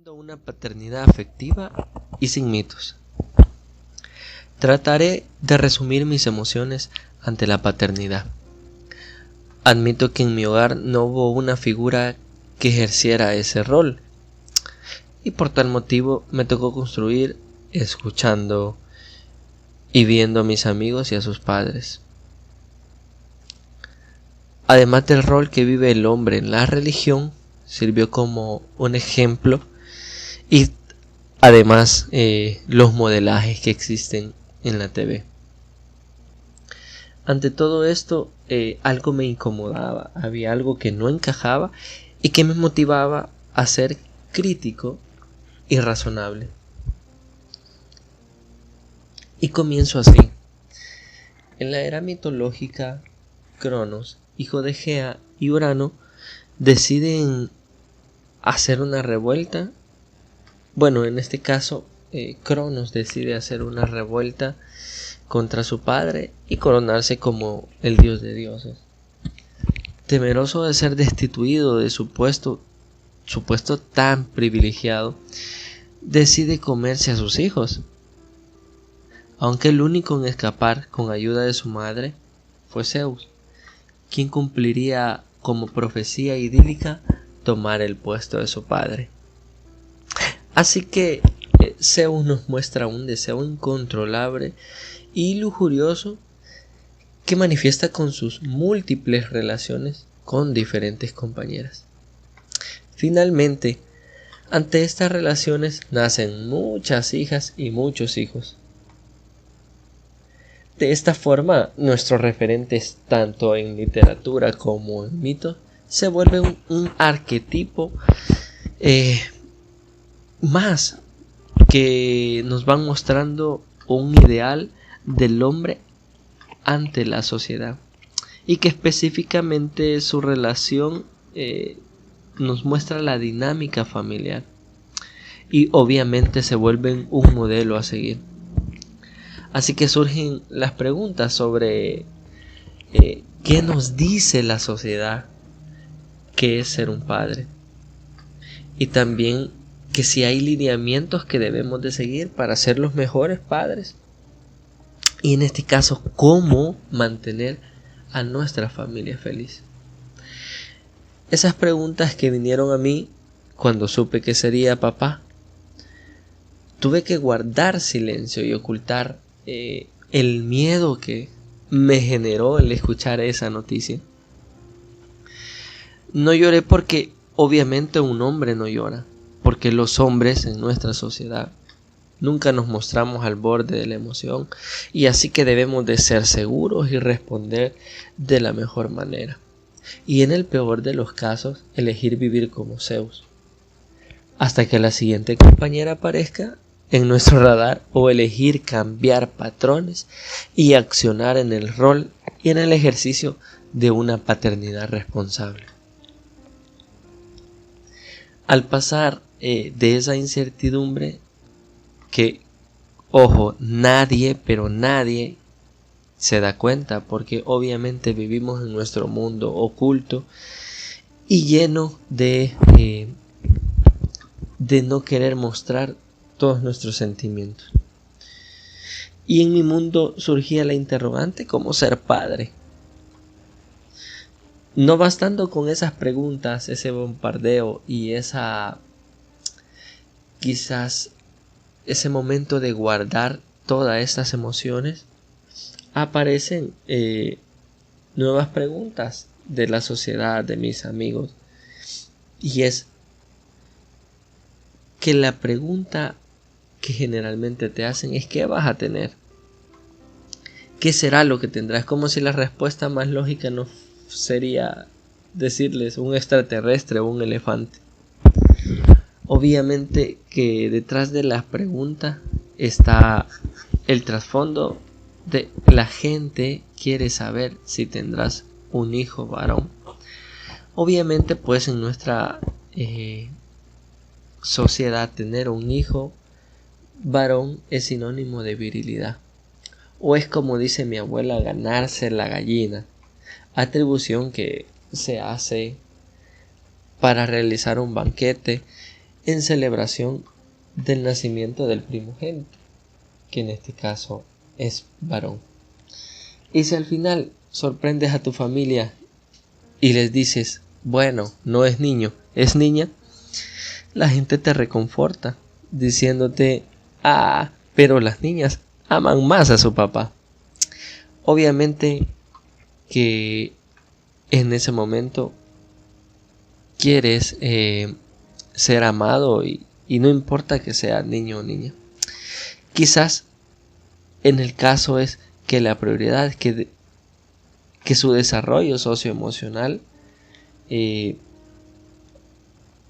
Defendiendo una paternidad afectiva y sin mitos. Trataré de resumir mis emociones ante la paternidad. Admito que en mi hogar no hubo una figura que ejerciera ese rol, y por tal motivo me tocó construir escuchando y viendo a mis amigos y a sus padres. Además del rol que vive el hombre en la religión, sirvió como un ejemplo y además los modelajes que existen en la TV. Ante todo esto, algo me incomodaba, había algo que no encajaba y que me motivaba a ser crítico y razonable. Y comienzo así. En la era mitológica, Cronos, hijo de Gea y Urano, deciden hacer una revuelta. Bueno, en este caso, Cronos decide hacer una revuelta contra su padre y coronarse como el dios de dioses. Temeroso de ser destituido de su puesto tan privilegiado, decide comerse a sus hijos. Aunque el único en escapar con ayuda de su madre fue Zeus, quien cumpliría como profecía idílica tomar el puesto de su padre. Así que Zeus nos muestra un deseo incontrolable y lujurioso que manifiesta con sus múltiples relaciones con diferentes compañeras. Finalmente, ante estas relaciones nacen muchas hijas y muchos hijos. De esta forma, nuestros referentes tanto en literatura como en mitos se vuelven un arquetipo más que nos van mostrando un ideal del hombre ante la sociedad y que específicamente su relación nos muestra la dinámica familiar y obviamente se vuelven un modelo a seguir. Así que surgen las preguntas sobre qué nos dice la sociedad que es ser un padre, y también que si hay lineamientos que debemos de seguir para ser los mejores padres, y en este caso cómo mantener a nuestra familia feliz. Esas preguntas que vinieron a mí cuando supe que sería papá, tuve que guardar silencio y ocultar el miedo que me generó el escuchar esa noticia. No lloré porque obviamente un hombre no llora, porque los hombres en nuestra sociedad nunca nos mostramos al borde de la emoción, y así que debemos de ser seguros y responder de la mejor manera, y en el peor de los casos elegir vivir como Zeus hasta que la siguiente compañera aparezca en nuestro radar, o elegir cambiar patrones y accionar en el rol y en el ejercicio de una paternidad responsable. Al pasar de esa incertidumbre que, ojo, nadie se da cuenta, porque obviamente vivimos en nuestro mundo oculto y lleno de no querer mostrar todos nuestros sentimientos. Y en mi mundo surgía la interrogante: ¿cómo ser padre? No bastando con esas preguntas, ese bombardeo y quizás ese momento de guardar todas estas emociones, aparecen nuevas preguntas de la sociedad, de mis amigos, y es que la pregunta que generalmente te hacen es: ¿qué vas a tener? ¿Qué será lo que tendrás? Como si la respuesta más lógica no sería decirles un extraterrestre o un elefante. Obviamente que detrás de la pregunta está el trasfondo de la gente quiere saber si tendrás un hijo varón. Obviamente pues en nuestra sociedad tener un hijo varón es sinónimo de virilidad, o es, como dice mi abuela, ganarse la gallina, atribución que se hace para realizar un banquete en celebración del nacimiento del primogénito, que en este caso es varón. Y si al final sorprendes a tu familia y les dices, bueno, no es niño, es niña, la gente te reconforta diciéndote, pero las niñas aman más a su papá. Obviamente que en ese momento quieres ser amado y no importa que sea niño o niña. Quizás en el caso es que la prioridad es que su desarrollo socioemocional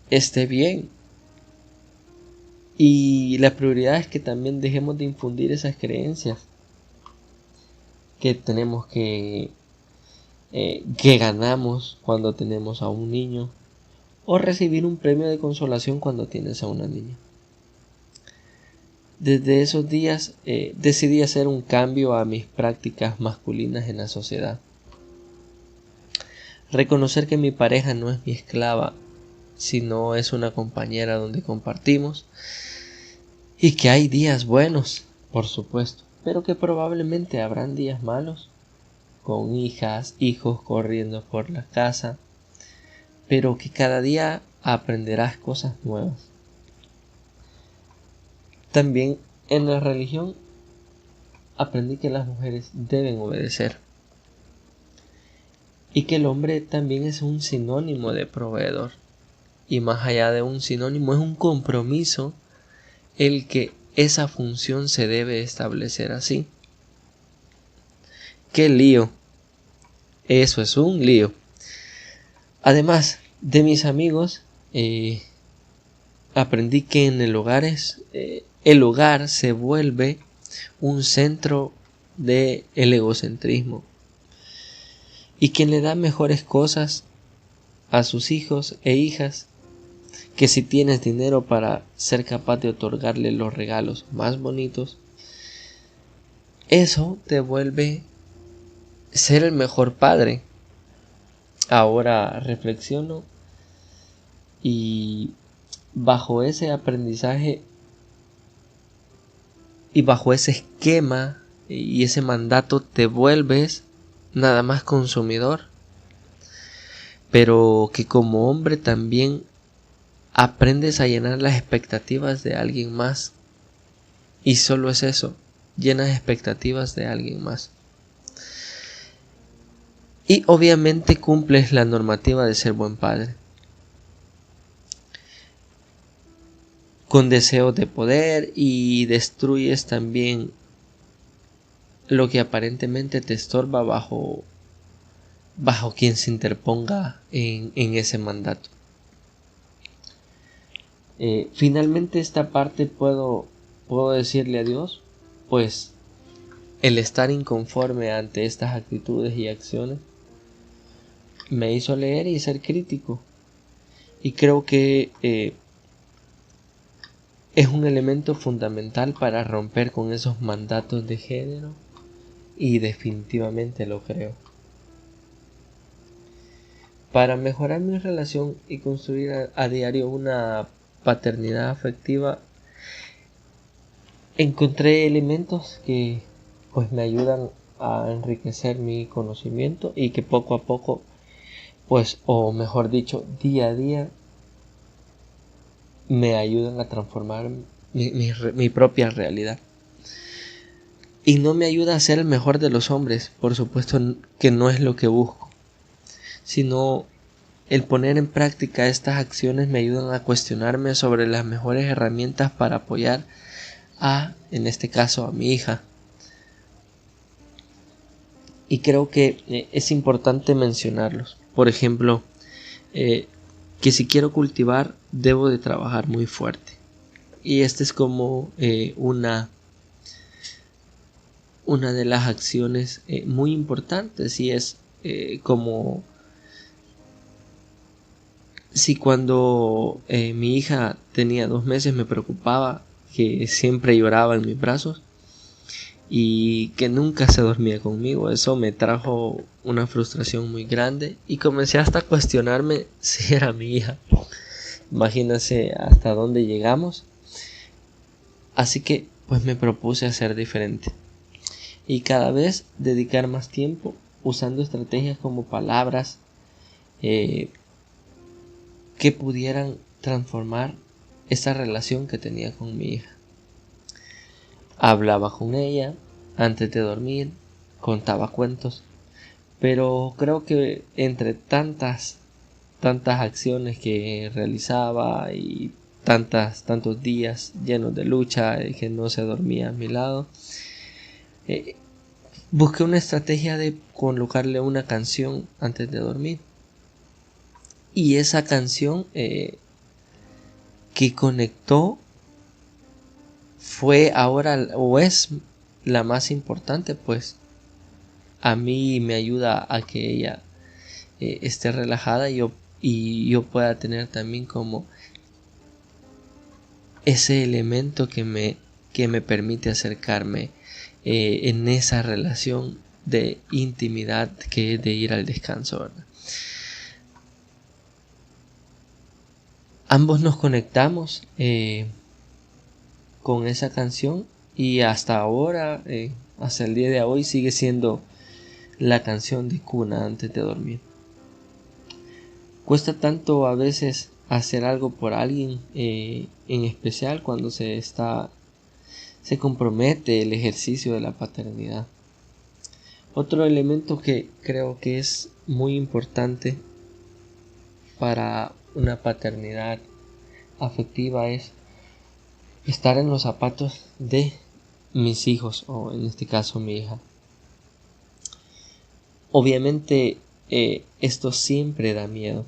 esté bien. Y la prioridad es que también dejemos de infundir esas creencias que tenemos que ganamos cuando tenemos a un niño, o recibir un premio de consolación cuando tienes a una niña. Desde esos días decidí hacer un cambio a mis prácticas masculinas en la sociedad. Reconocer que mi pareja no es mi esclava, sino es una compañera donde compartimos, y que hay días buenos, por supuesto, pero que probablemente habrán días malos, con hijas, hijos corriendo por la casa, pero que cada día aprenderás cosas nuevas. También en la religión aprendí que las mujeres deben obedecer y que el hombre también es un sinónimo de proveedor, y más allá de un sinónimo es un compromiso el que esa función se debe establecer así. ¡Qué lío! Eso es un lío. Además de mis amigos, aprendí que en el hogar se vuelve un centro del egocentrismo, y quien le da mejores cosas a sus hijos e hijas, que si tienes dinero para ser capaz de otorgarle los regalos más bonitos, eso te vuelve ser el mejor padre. Ahora reflexiono y bajo ese aprendizaje y bajo ese esquema y ese mandato te vuelves nada más consumidor, pero que como hombre también aprendes a llenar las expectativas de alguien más, y solo es eso, llenas expectativas de alguien más. Y obviamente cumples la normativa de ser buen padre, con deseos de poder, y destruyes también lo que aparentemente te estorba bajo quien se interponga en ese mandato. Finalmente esta parte puedo decirle adiós, pues el estar inconforme ante estas actitudes y acciones me hizo leer y ser crítico, y creo que es un elemento fundamental para romper con esos mandatos de género, y definitivamente lo creo. Para mejorar mi relación y construir a diario una paternidad afectiva, encontré elementos que pues me ayudan a enriquecer mi conocimiento, y que poco a poco, pues, o mejor dicho, día a día, me ayudan a transformar mi propia realidad. Y no me ayuda a ser el mejor de los hombres, por supuesto que no es lo que busco, sino el poner en práctica estas acciones me ayudan a cuestionarme sobre las mejores herramientas para apoyar en este caso, a mi hija. Y creo que es importante mencionarlos. Por ejemplo, que si quiero cultivar, debo de trabajar muy fuerte. Y esta es como una de las acciones muy importantes, y es como si cuando mi hija tenía 2 meses me preocupaba que siempre lloraba en mis brazos y que nunca se dormía conmigo. Eso me trajo una frustración muy grande, y comencé hasta a cuestionarme si era mi hija. Imagínense hasta dónde llegamos. Así que pues me propuse hacer diferente. Y cada vez dedicar más tiempo usando estrategias como palabras que pudieran transformar esa relación que tenía con mi hija. Hablaba con ella antes de dormir, contaba cuentos, pero creo que entre tantas acciones que realizaba y tantos días llenos de lucha, que no se dormía a mi lado, busqué una estrategia de colocarle una canción antes de dormir. Y esa canción que conectó fue ahora o es la más importante, pues a mí me ayuda a que ella esté relajada y yo pueda tener también como ese elemento que me permite acercarme en esa relación de intimidad que es de ir al descanso, ¿verdad? Ambos nos conectamos con esa canción y hasta ahora, hasta el día de hoy, sigue siendo la canción de cuna antes de dormir. Cuesta tanto a veces hacer algo por alguien, en especial cuando se compromete el ejercicio de la paternidad. Otro elemento que creo que es muy importante para una paternidad afectiva es estar en los zapatos de mis hijos, o en este caso mi hija. Obviamente esto siempre da miedo.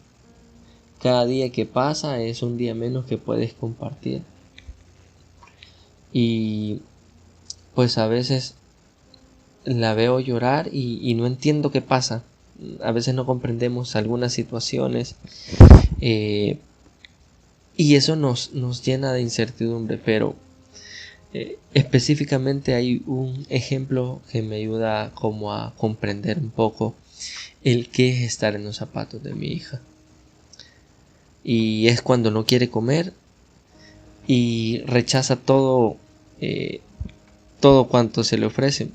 Cada día que pasa es un día menos que puedes compartir. Y pues a veces la veo llorar y no entiendo qué pasa. A veces no comprendemos algunas situaciones y eso nos llena de incertidumbre, pero específicamente hay un ejemplo que me ayuda como a comprender un poco el qué es estar en los zapatos de mi hija. Y es cuando no quiere comer y rechaza todo cuanto se le ofrece.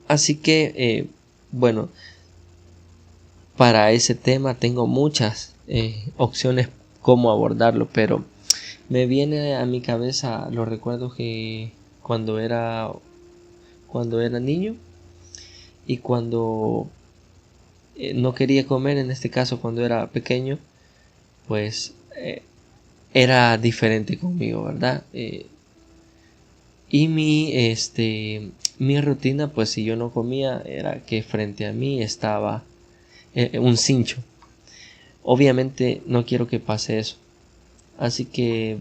Así que bueno, para ese tema tengo muchas opciones cómo abordarlo, pero me viene a mi cabeza los recuerdos que cuando era niño y cuando no quería comer, en este caso cuando era pequeño, pues era diferente conmigo, ¿verdad? Y mi rutina, pues si yo no comía, era que frente a mí estaba un cincho. Obviamente no quiero que pase eso. Así que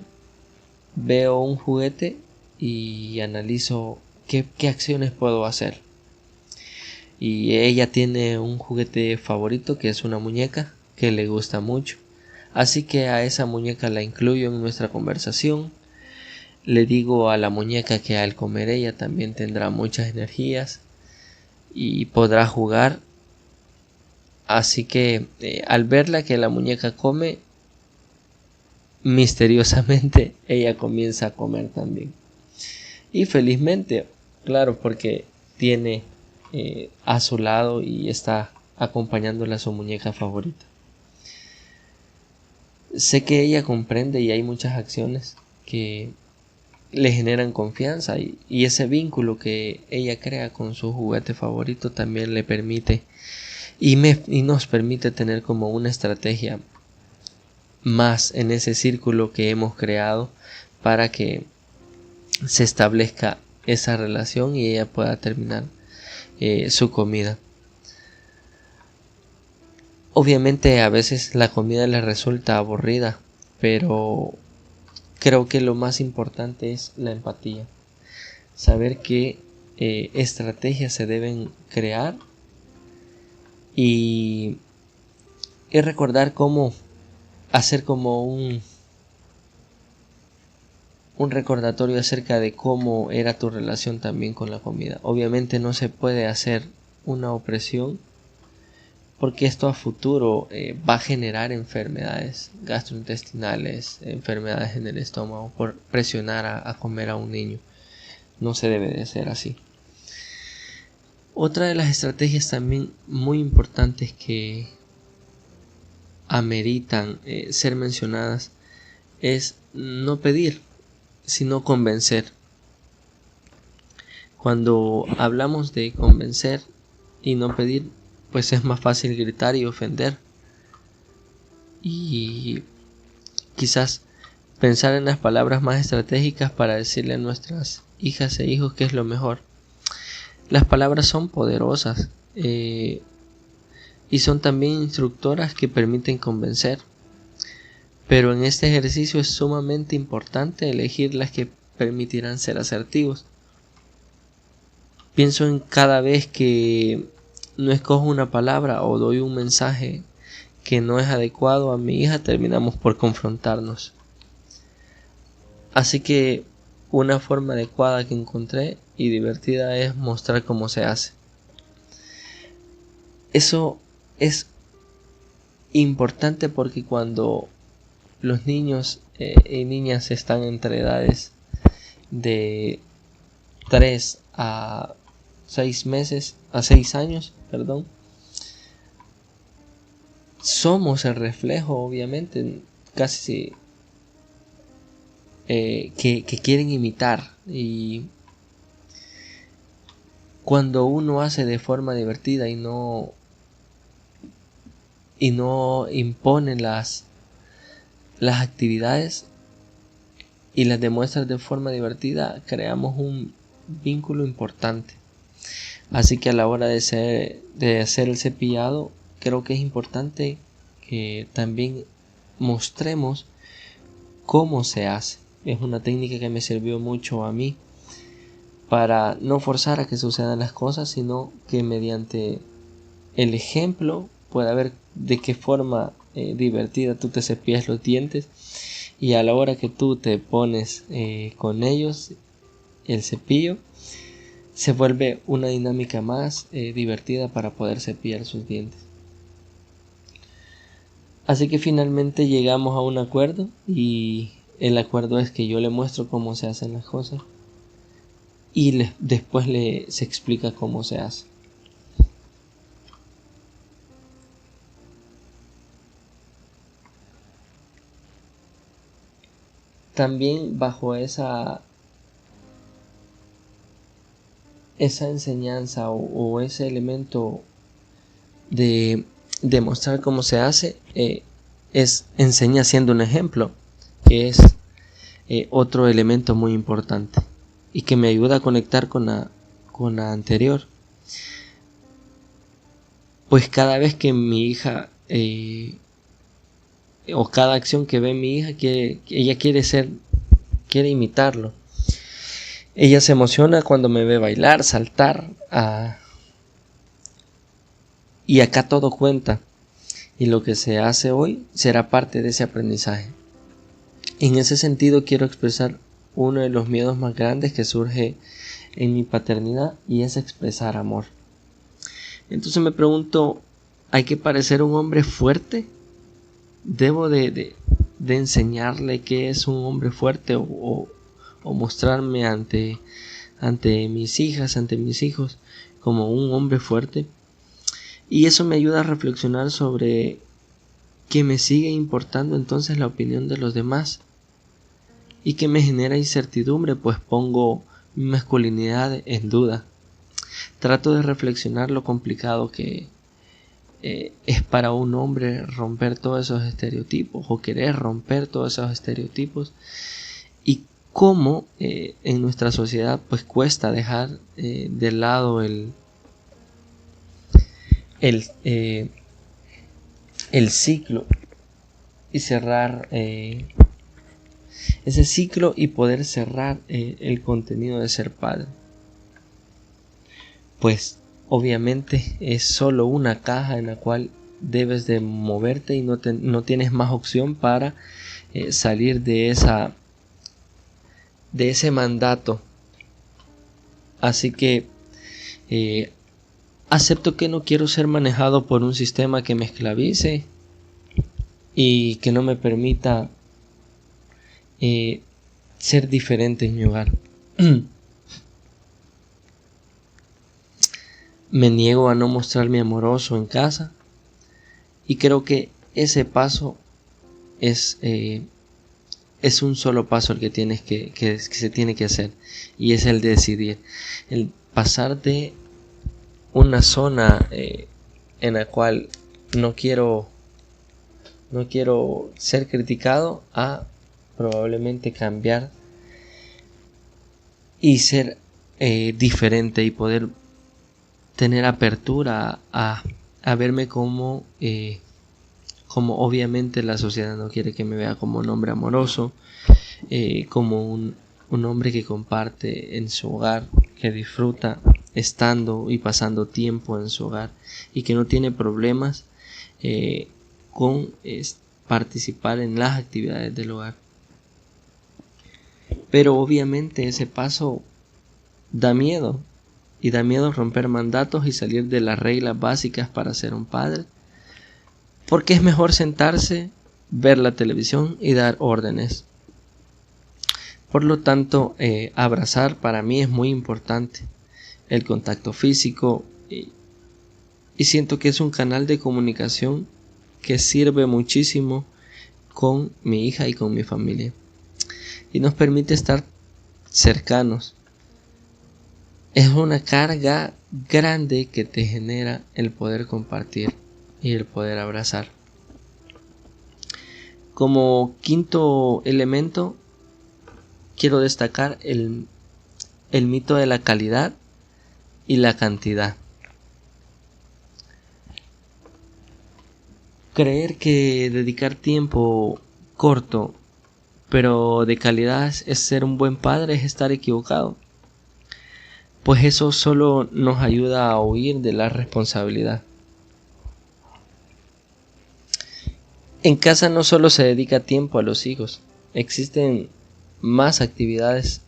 veo un juguete y analizo qué acciones puedo hacer. Y ella tiene un juguete favorito que es una muñeca que le gusta mucho. Así que a esa muñeca la incluyo en nuestra conversación. Le digo a la muñeca que al comer ella también tendrá muchas energías y podrá jugar. Así que al verla que la muñeca come, misteriosamente ella comienza a comer también. Y felizmente, claro, porque tiene a su lado y está acompañándola a su muñeca favorita. Sé que ella comprende y hay muchas acciones que le generan confianza y ese vínculo que ella crea con su juguete favorito también le permite y nos permite tener como una estrategia más en ese círculo que hemos creado para que se establezca esa relación y ella pueda terminar su comida. Obviamente a veces la comida le resulta aburrida, pero creo que lo más importante es la empatía. Saber qué estrategias se deben crear y recordar cómo hacer como un recordatorio acerca de cómo era tu relación también con la comida. Obviamente no se puede hacer una opresión, porque esto a futuro va a generar enfermedades gastrointestinales, enfermedades en el estómago por presionar a comer a un niño. No se debe de ser así. Otra de las estrategias también muy importantes que ameritan ser mencionadas es no pedir, sino convencer. Cuando hablamos de convencer y no pedir, pues es más fácil gritar y ofender. Y quizás pensar en las palabras más estratégicas para decirle a nuestras hijas e hijos qué es lo mejor. Las palabras son poderosas y son también instructoras que permiten convencer. Pero en este ejercicio es sumamente importante elegir las que permitirán ser asertivos. Pienso en cada vez que no escojo una palabra o doy un mensaje que no es adecuado a mi hija, terminamos por confrontarnos. Así que una forma adecuada que encontré y divertida es mostrar cómo se hace. Eso es importante porque cuando los niños y niñas están entre edades de 3 a 6 años, somos el reflejo, obviamente, casi que quieren imitar, y cuando uno hace de forma divertida y no impone las actividades y las demuestras de forma divertida, creamos un vínculo importante. Así que a la hora de hacer el cepillado, creo que es importante que también mostremos cómo se hace. Es una técnica que me sirvió mucho a mí para no forzar a que sucedan las cosas, sino que mediante el ejemplo pueda ver de qué forma divertida tú te cepillas los dientes, y a la hora que tú te pones con ellos el cepillo, se vuelve una dinámica más divertida para poder cepillar sus dientes. Así que finalmente llegamos a un acuerdo, y el acuerdo es que yo le muestro cómo se hacen las cosas y después se explica cómo se hace. También bajo esa enseñanza o ese elemento de demostrar cómo se hace, enseña siendo un ejemplo, que es otro elemento muy importante y que me ayuda a conectar con la anterior. Pues cada vez que mi hija o cada acción que ve mi hija, ella quiere imitarlo. Ella se emociona cuando me ve bailar, saltar, y acá todo cuenta, y lo que se hace hoy será parte de ese aprendizaje. En ese sentido quiero expresar uno de los miedos más grandes que surge en mi paternidad, y es expresar amor. Entonces me pregunto, ¿hay que parecer un hombre fuerte? ¿Debo de enseñarle qué es un hombre fuerte o mostrarme ante mis hijas, ante mis hijos, como un hombre fuerte? Y eso me ayuda a reflexionar sobre que me sigue importando entonces la opinión de los demás, y que me genera incertidumbre, pues pongo mi masculinidad en duda. Trato de reflexionar lo complicado que es para un hombre romper todos esos estereotipos, o querer romper todos esos estereotipos, y cómo en nuestra sociedad pues cuesta dejar de lado el ciclo y cerrar ese ciclo y poder cerrar el contenido de ser padre. Pues obviamente es solo una caja en la cual debes de moverte, y no tienes más opción para salir de ese mandato. Así que acepto que no quiero ser manejado por un sistema que me esclavice y que no me permita ser diferente en mi hogar. Me niego a no mostrarme amoroso en casa y creo que ese paso es un solo paso el que tienes que se tiene que hacer, y es el de decidir, el pasar de una zona en la cual no quiero ser criticado a probablemente cambiar y ser diferente y poder tener apertura a verme como obviamente la sociedad no quiere que me vea como un hombre amoroso, como un hombre que comparte en su hogar, que disfruta estando y pasando tiempo en su hogar y que no tiene problemas con participar en las actividades del hogar. Pero obviamente ese paso da miedo, y da miedo romper mandatos y salir de las reglas básicas para ser un padre, porque es mejor sentarse, ver la televisión y dar órdenes. Por lo tanto, abrazar para mí es muy importante, el contacto físico, y siento que es un canal de comunicación que sirve muchísimo con mi hija y con mi familia, y nos permite estar cercanos. Es una carga grande que te genera el poder compartir y el poder abrazar. Como quinto elemento, quiero destacar el mito de la calidad y la cantidad. Creer que dedicar tiempo corto pero de calidad es ser un buen padre es estar equivocado, pues eso solo nos ayuda a huir de la responsabilidad. En casa no solo se dedica tiempo a los hijos, existen más actividades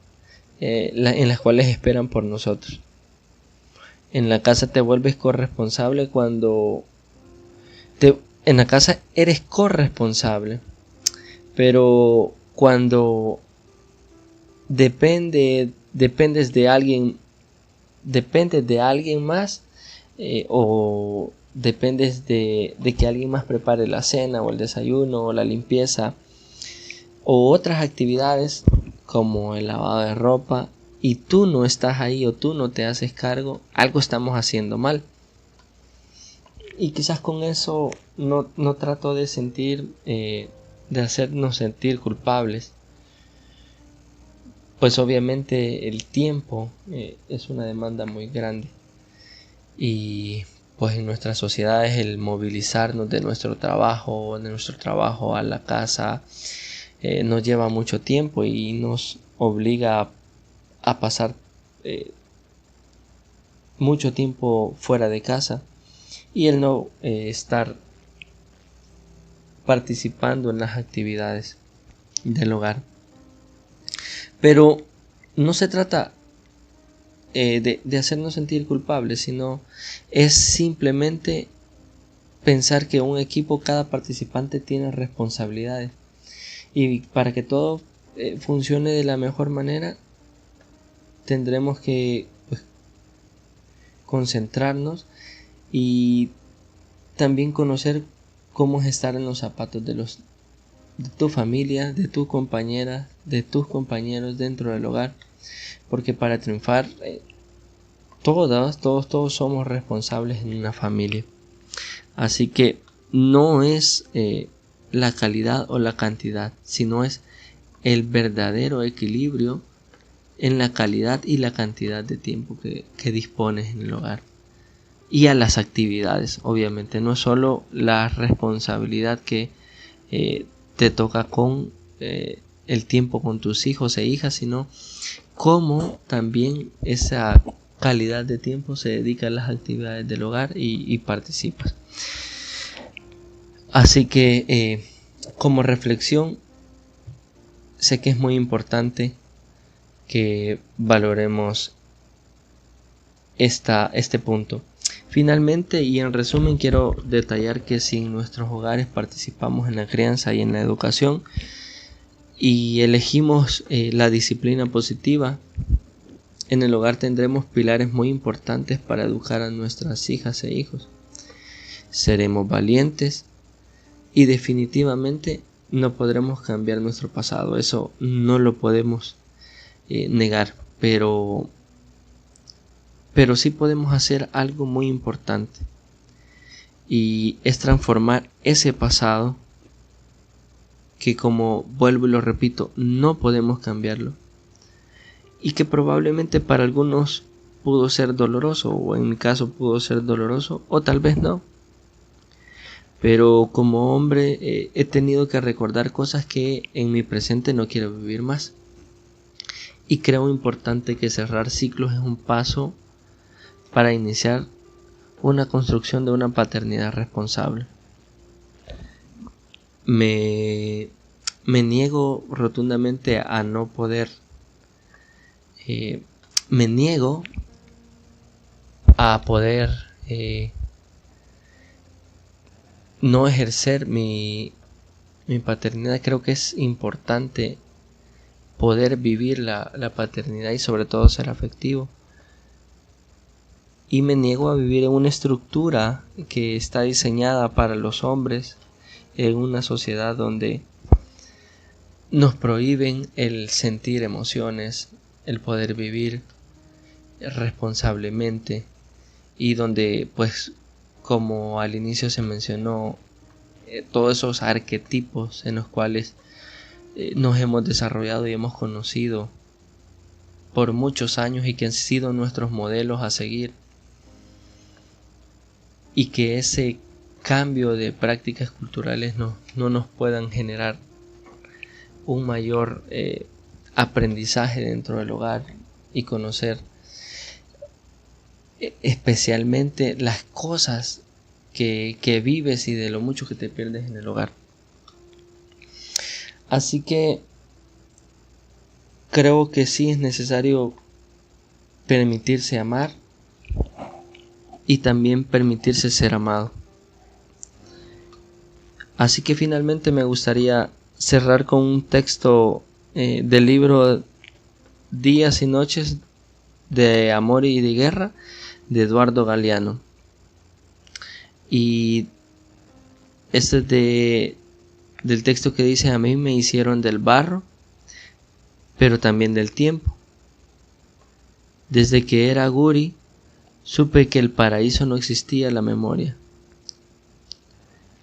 en las cuales esperan por nosotros. En la casa te vuelves corresponsable en la casa eres corresponsable, pero cuando dependes de alguien más, o dependes de que alguien más prepare la cena o el desayuno o la limpieza o otras actividades como el lavado de ropa, y tú no estás ahí o tú no te haces cargo, algo estamos haciendo mal. Y quizás con eso no trato de de hacernos sentir culpables, pues obviamente el tiempo es una demanda muy grande, y pues en nuestras sociedades el movilizarnos de nuestro trabajo a la casa nos lleva mucho tiempo y nos obliga a pasar mucho tiempo fuera de casa, y el no estar participando en las actividades del hogar. Pero no se trata de hacernos sentir culpables, sino es simplemente pensar que un equipo, cada participante tiene responsabilidades, y para que todo funcione de la mejor manera tendremos que concentrarnos y también conocer cómo es estar en los zapatos de tu familia, de tu compañera, de tus compañeros dentro del hogar, porque para triunfar todos somos responsables en una familia. Así que no es la calidad o la cantidad, sino es el verdadero equilibrio en la calidad y la cantidad de tiempo que dispones en el hogar. Y a las actividades, obviamente, no es solo la responsabilidad que te toca con el tiempo con tus hijos e hijas, sino cómo también esa calidad de tiempo se dedica a las actividades del hogar y participas. Así que como reflexión, sé que es muy importante que valoremos este punto, Finalmente y en resumen, quiero detallar que si en nuestros hogares participamos en la crianza y en la educación y elegimos la disciplina positiva, en el hogar tendremos pilares muy importantes para educar a nuestras hijas e hijos. Seremos valientes y definitivamente no podremos cambiar nuestro pasado, eso no lo podemos negar, pero sí podemos hacer algo muy importante, y es transformar ese pasado que, como vuelvo y lo repito, no podemos cambiarlo, y que probablemente para algunos pudo ser doloroso, o en mi caso pudo ser doloroso, o tal vez no. Pero como hombre he tenido que recordar cosas que en mi presente no quiero vivir más. Y creo importante que cerrar ciclos es un paso para iniciar una construcción de una paternidad responsable. Me niego rotundamente a no poder, me niego a poder no ejercer mi paternidad. Creo que es importante poder vivir la paternidad y sobre todo ser afectivo. Y me niego a vivir en una estructura que está diseñada para los hombres, en una sociedad donde nos prohíben el sentir emociones, el poder vivir responsablemente, y donde, pues, como al inicio se mencionó, todos esos arquetipos en los cuales nos hemos desarrollado y hemos conocido por muchos años y que han sido nuestros modelos a seguir, y que ese cambio de prácticas culturales no nos puedan generar un mayor aprendizaje dentro del hogar y conocer especialmente las cosas que vives y de lo mucho que te pierdes en el hogar. Así que creo que sí es necesario permitirse amar y también permitirse ser amado. Así que finalmente me gustaría cerrar con un texto del libro Días y Noches de Amor y de Guerra de Eduardo Galeano. Y este es del texto que dice: a mí me hicieron del barro, pero también del tiempo. Desde que era guri, supe que el paraíso no existía en la memoria.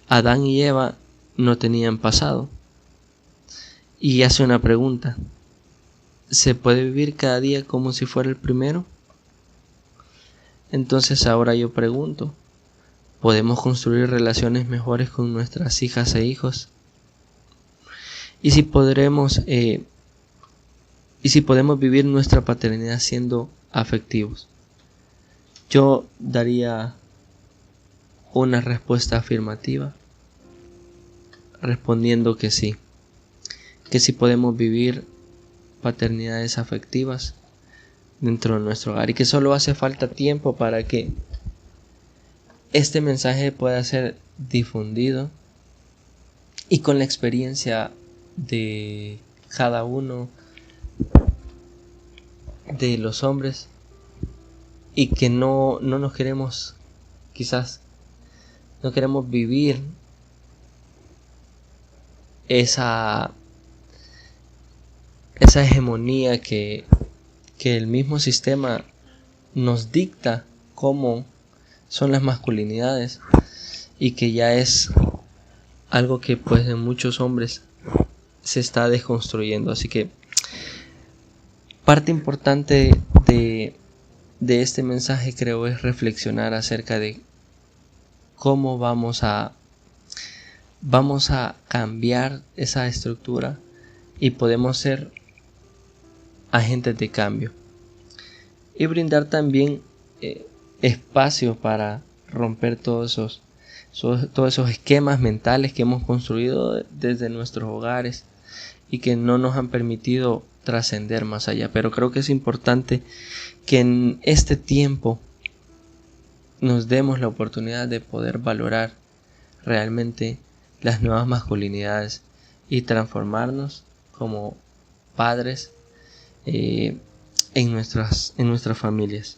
Adán y Eva no tenían pasado. Y hace una pregunta: ¿se puede vivir cada día como si fuera el primero? Entonces ahora yo pregunto: ¿podemos construir relaciones mejores con nuestras hijas e hijos? Y si podemos vivir nuestra paternidad siendo afectivos. Yo daría una respuesta afirmativa respondiendo que sí podemos vivir paternidades afectivas dentro de nuestro hogar, y que solo hace falta tiempo para que este mensaje pueda ser difundido, y con la experiencia de cada uno de los hombres, y que no nos queremos, quizás no queremos vivir esa hegemonía que el mismo sistema nos dicta cómo son las masculinidades, y que ya es algo que pues en muchos hombres se está desconstruyendo. Así que parte importante de este mensaje, creo, es reflexionar acerca de cómo vamos a cambiar esa estructura y podemos ser agentes de cambio, y brindar también espacio para romper todos esos esquemas mentales que hemos construido desde nuestros hogares y que no nos han permitido trascender más allá. Pero creo que es importante que en este tiempo nos demos la oportunidad de poder valorar realmente las nuevas masculinidades y transformarnos como padres en nuestras familias.